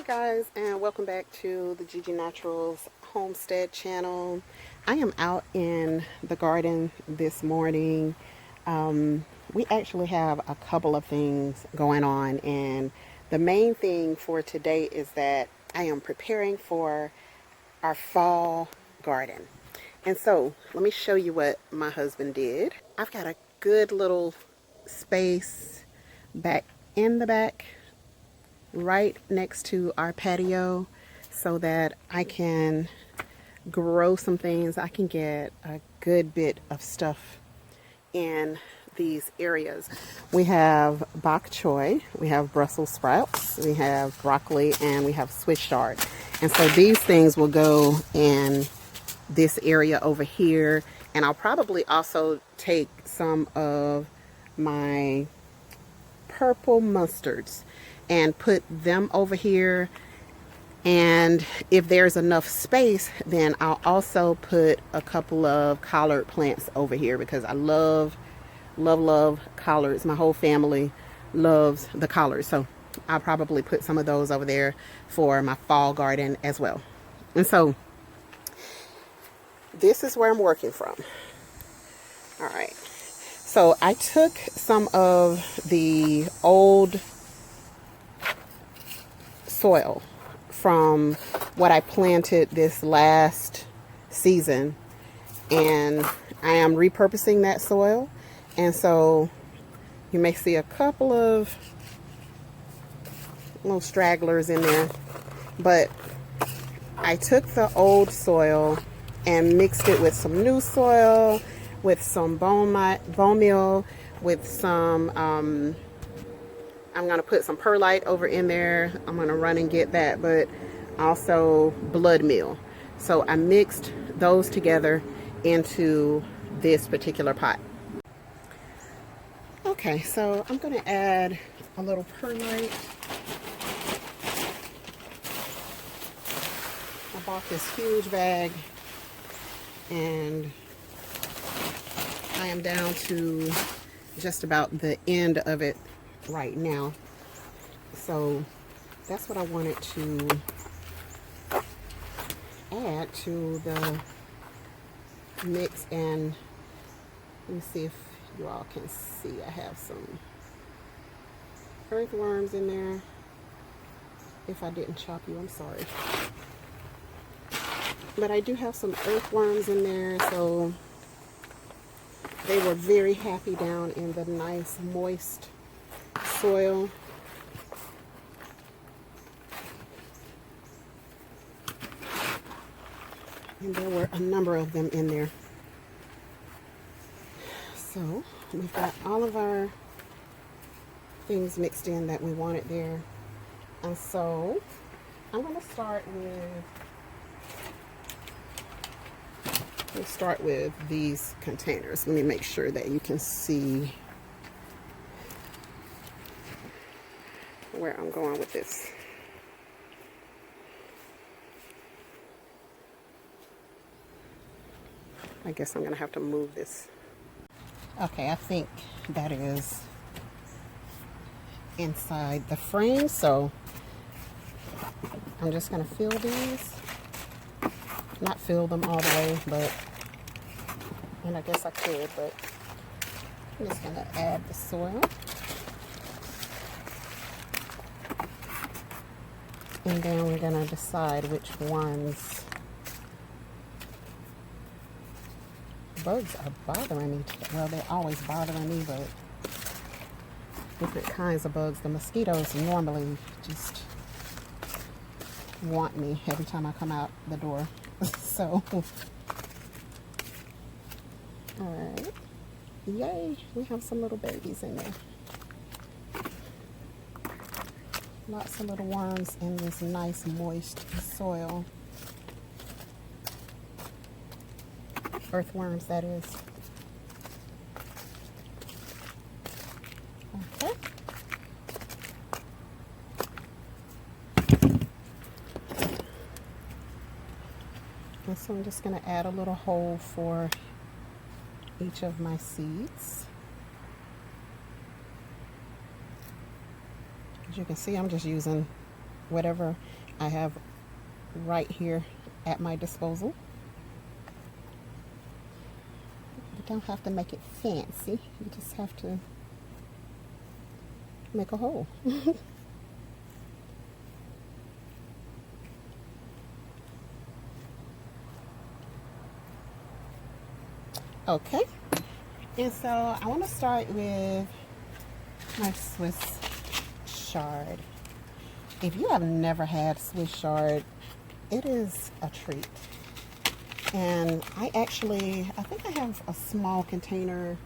Guys, and welcome back to the Gigi Naturals Homestead channel. I am out in the garden this morning. We actually have a couple of things going on, and the main thing for today is that I am preparing for our fall garden. And so let me show you what my husband did. I've got a good little space back in the back right next to our patio so that I can grow some things. I can get a good bit of stuff in these areas. We have bok choy, we have Brussels sprouts, we have broccoli, and we have Swiss chard. And so these things will go in this area over here, and I'll probably also take some of my purple mustards and put them over here. And if there's enough space, then I'll also put a couple of collard plants over here because I love collards. My whole family loves the collards, so I'll probably put some of those over there for my fall garden as well. And so this is where I'm working from. All right, so I took some of the old soil from what I planted this last season, and I am repurposing that soil. And so you may see a couple of little stragglers in there, but I took the old soil and mixed it with some new soil, with some bone meal, with some I'm going to put some perlite over in there. I'm going to run and get that, but also blood meal. So I mixed those together into this particular pot. Okay, so I'm going to add a little perlite. I bought this huge bag, and I am down to just about the end of it right now. So that's what I wanted to add to the mix. And let me see if you all can see, I have some earthworms in there. If I didn't chop you, I'm sorry, but I do have some earthworms in there. So they were very happy down in the nice moist soil. And there were a number of them in there. So we've got all of our things mixed in that we wanted there. And so I'm going to start with these containers. Let me make sure that you can see where I'm going with this. I guess I'm going to have to move this. Okay, I think that is inside the frame, so I'm just going to fill these. Not fill them all the way, but, and I guess I could, but I'm just going to add the soil. And then we're going to decide which ones. Bugs are bothering me. Well, they're always bothering me, but different kinds of bugs. The mosquitoes normally just want me every time I come out the door. So, alright. Yay, we have some little babies in there. Lots of little worms in this nice moist soil. Earthworms, that is. Okay. And so I'm just going to add a little hole for each of my seeds. As you can see, I'm just using whatever I have right here at my disposal. You don't have to make it fancy. You just have to make a hole. Okay, and so I want to start with my Swiss chard. If you have never had Swiss chard, it is a treat. And I think I have a small container.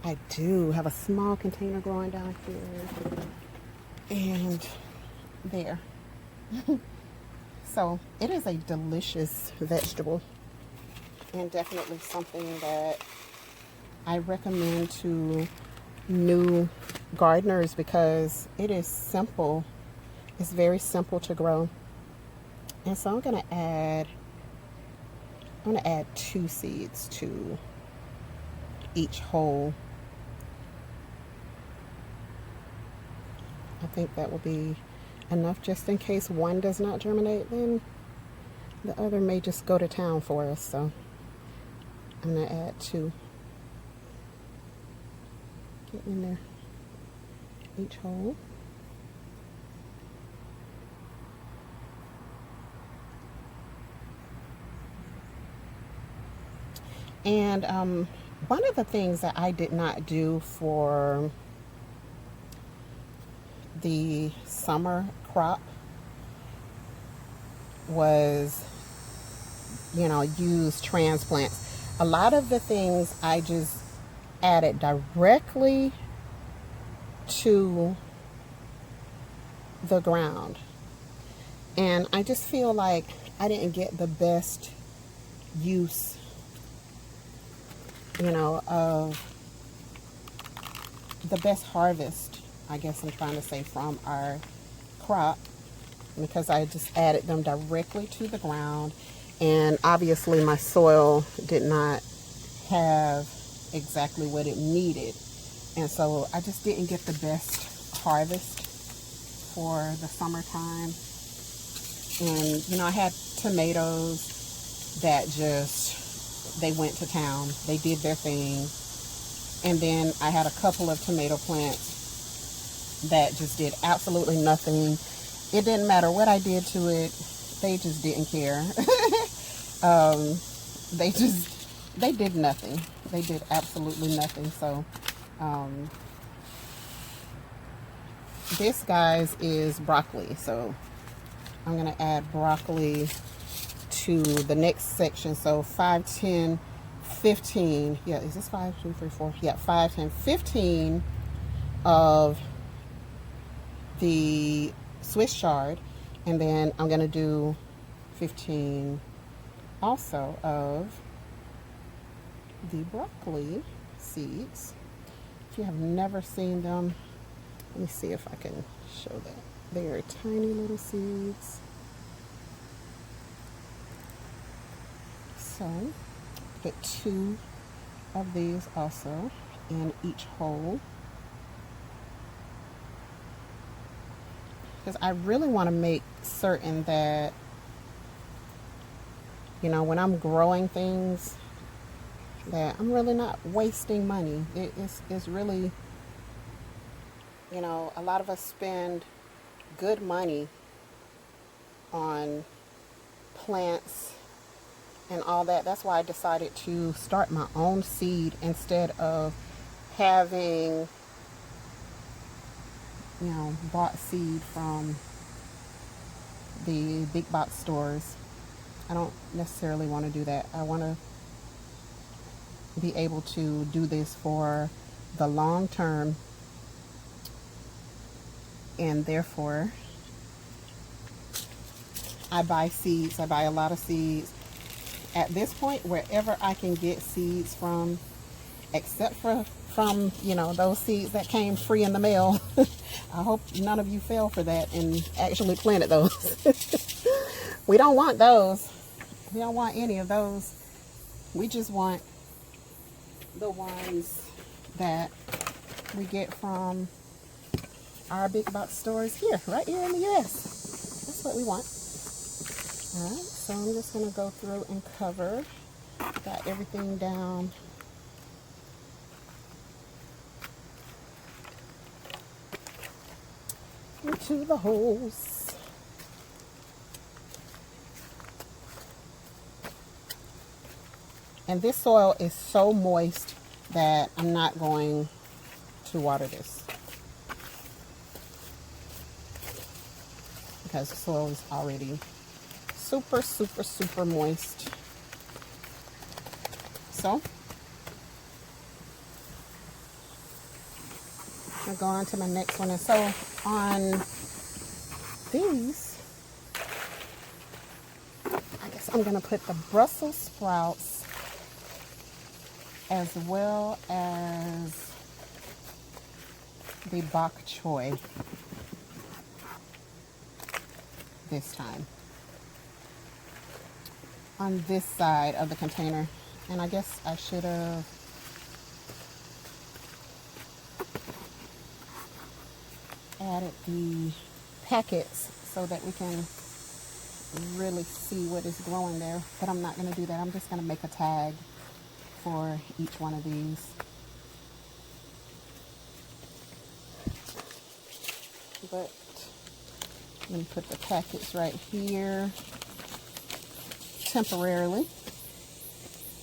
I do have a small container growing down here. And there. So it is a delicious vegetable. And definitely something that I recommend to new gardeners because it is simple. It's very simple to grow. And so I'm gonna add 2 seeds to each hole. I think that will be enough just in case one does not germinate, then the other may just go to town for us. So I'm going to add 2. Get in there, each hole. And one of the things that I did not do for the summer crop was, use transplants. A lot of the things I just added directly to the ground. And I just feel like I didn't get the best use, of the best harvest, I guess I'm trying to say, from our crop, because I just added them directly to the ground. And obviously my soil did not have exactly what it needed. And so I just didn't get the best harvest for the summertime. And, I had tomatoes that they went to town. They did their thing. And then I had a couple of tomato plants that just did absolutely nothing. It didn't matter what I did to it. They just didn't care. They did nothing. They did absolutely nothing. So, this, guys, is broccoli. So I'm going to add broccoli to the next section. So 5, 10, 15. Yeah, is this 5, 2, 3, 4? Yeah, 5, 10, 15 of the Swiss chard. And then I'm going to do 15 also of the broccoli seeds. If you have never seen them, let me see if I can show that. They are tiny little seeds. So put 2 of these also in each hole, because I really want to make certain that, when I'm growing things, that I'm really not wasting money. It's really, a lot of us spend good money on plants and all that. That's why I decided to start my own seed instead of having, bought seed from the big box stores. I don't necessarily want to do that. I want to be able to do this for the long term, and therefore I buy seeds. I buy a lot of seeds. At this point, wherever I can get seeds from, except from those seeds that came free in the mail. I hope none of you fell for that and actually planted those. We don't want those. We don't want any of those. We just want the ones that we get from our big box stores here, right here in the US. That's what we want. All right, so I'm just going to go through and cover. Got everything down into the holes. And this soil is so moist that I'm not going to water this, because the soil is already super, super, super moist. So I'll go on to my next one. And so on these, I guess I'm going to put the Brussels sprouts as well as the bok choy this time on this side of the container. And I guess I should have added the packets so that we can really see what is growing there, but I'm not going to do that. I'm just going to make a tag for each one of these. But let me put the packets right here temporarily,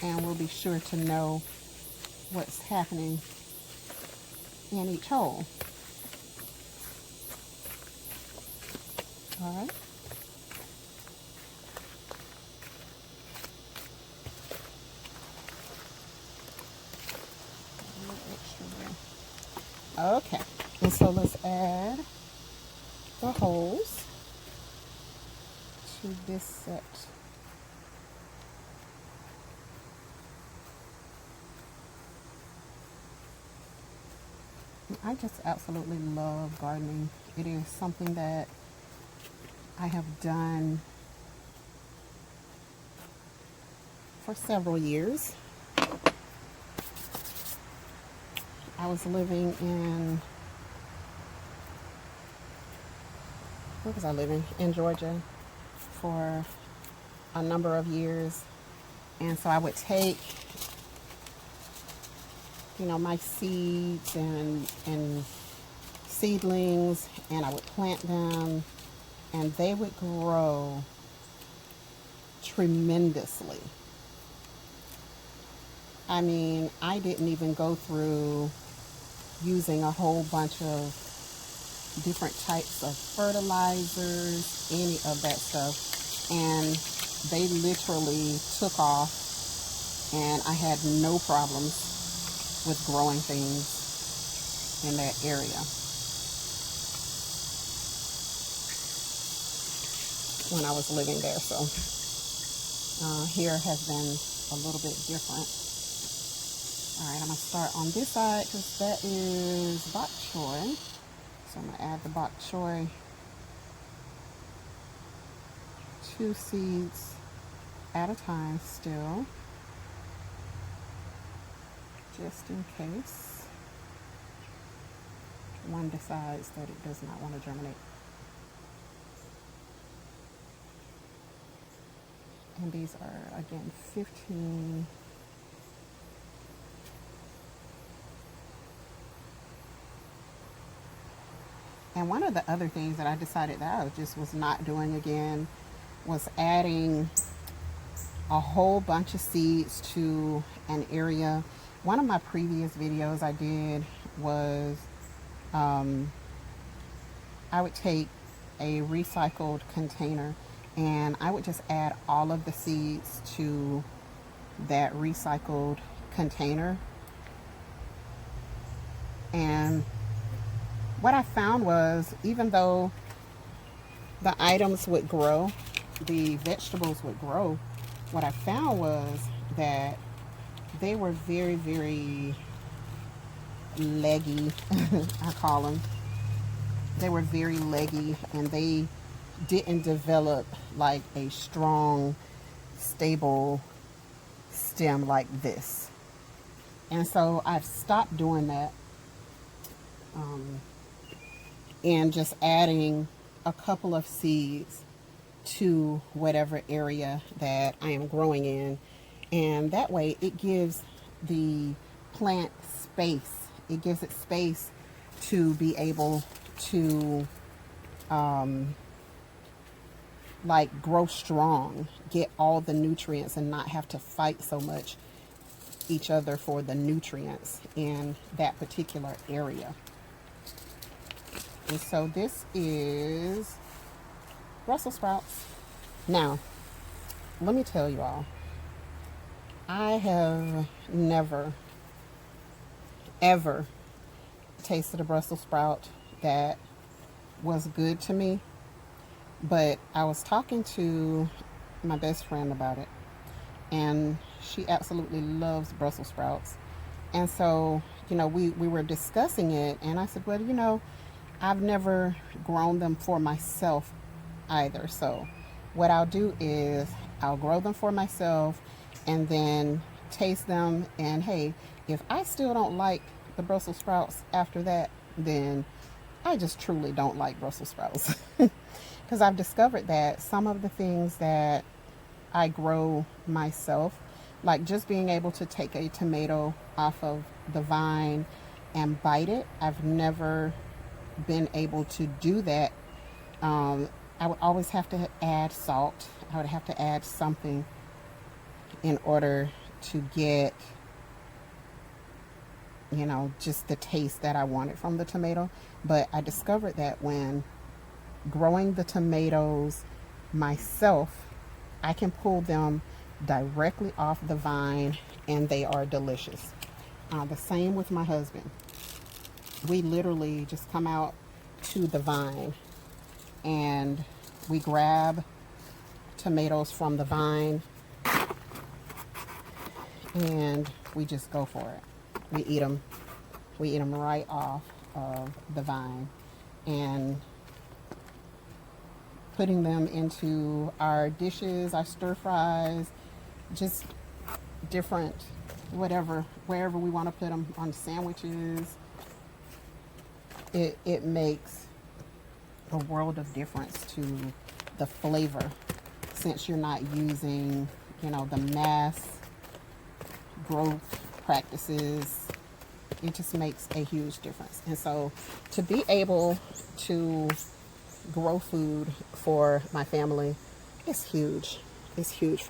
and we'll be sure to know what's happening in each hole. All right. Okay, and so let's add the holes to this set. I just absolutely love gardening. It is something that I have done for several years. I was living in, where was I living? In Georgia for a number of years. And so I would take, you know, my seeds and seedlings, and I would plant them, and they would grow tremendously. I mean, I didn't even go through using a whole bunch of different types of fertilizers, any of that stuff, and they literally took off, and I had no problems with growing things in that area when I was living there. So here has been a little bit different. All right, I'm going to start on this side because that is bok choy. So I'm going to add the bok choy, 2 seeds at a time still, just in case one decides that it does not want to germinate. And these are, again, 15. And one of the other things that I decided that I just was not doing again was adding a whole bunch of seeds to an area. One of my previous videos I did was I would take a recycled container and I would just add all of the seeds to that recycled container. And what I found was, even though the items would grow, the vegetables would grow, what I found was that they were very, very leggy, I call them. They were very leggy, and they didn't develop like a strong, stable stem like this. And so I've stopped doing that. and just adding a couple of seeds to whatever area that I am growing in. And that way it gives the plant space. It gives it space to be able to like grow strong, get all the nutrients, and not have to fight so much each other for the nutrients in that particular area. And so this is Brussels sprouts. Now, let me tell you all, I have never, ever tasted a Brussels sprout that was good to me. But I was talking to my best friend about it, and she absolutely loves Brussels sprouts. And so, we were discussing it, and I said, well, I've never grown them for myself either. So what I'll do is I'll grow them for myself and then taste them. And hey, if I still don't like the Brussels sprouts after that, then I just truly don't like Brussels sprouts. Because I've discovered that some of the things that I grow myself, like just being able to take a tomato off of the vine and bite it, I've never been able to do that. I would always have to add salt. I would have to add something in order to get, just the taste that I wanted from the tomato. But I discovered that when growing the tomatoes myself, I can pull them directly off the vine and they are delicious. The same with my husband. We literally just come out to the vine and we grab tomatoes from the vine and we just go for it. We eat them. We eat them right off of the vine, and putting them into our dishes, our stir fries, just different, wherever we want to put them, on sandwiches. It makes a world of difference to the flavor, since you're not using, the mass growth practices. It just makes a huge difference. And so to be able to grow food for my family is huge. It's huge.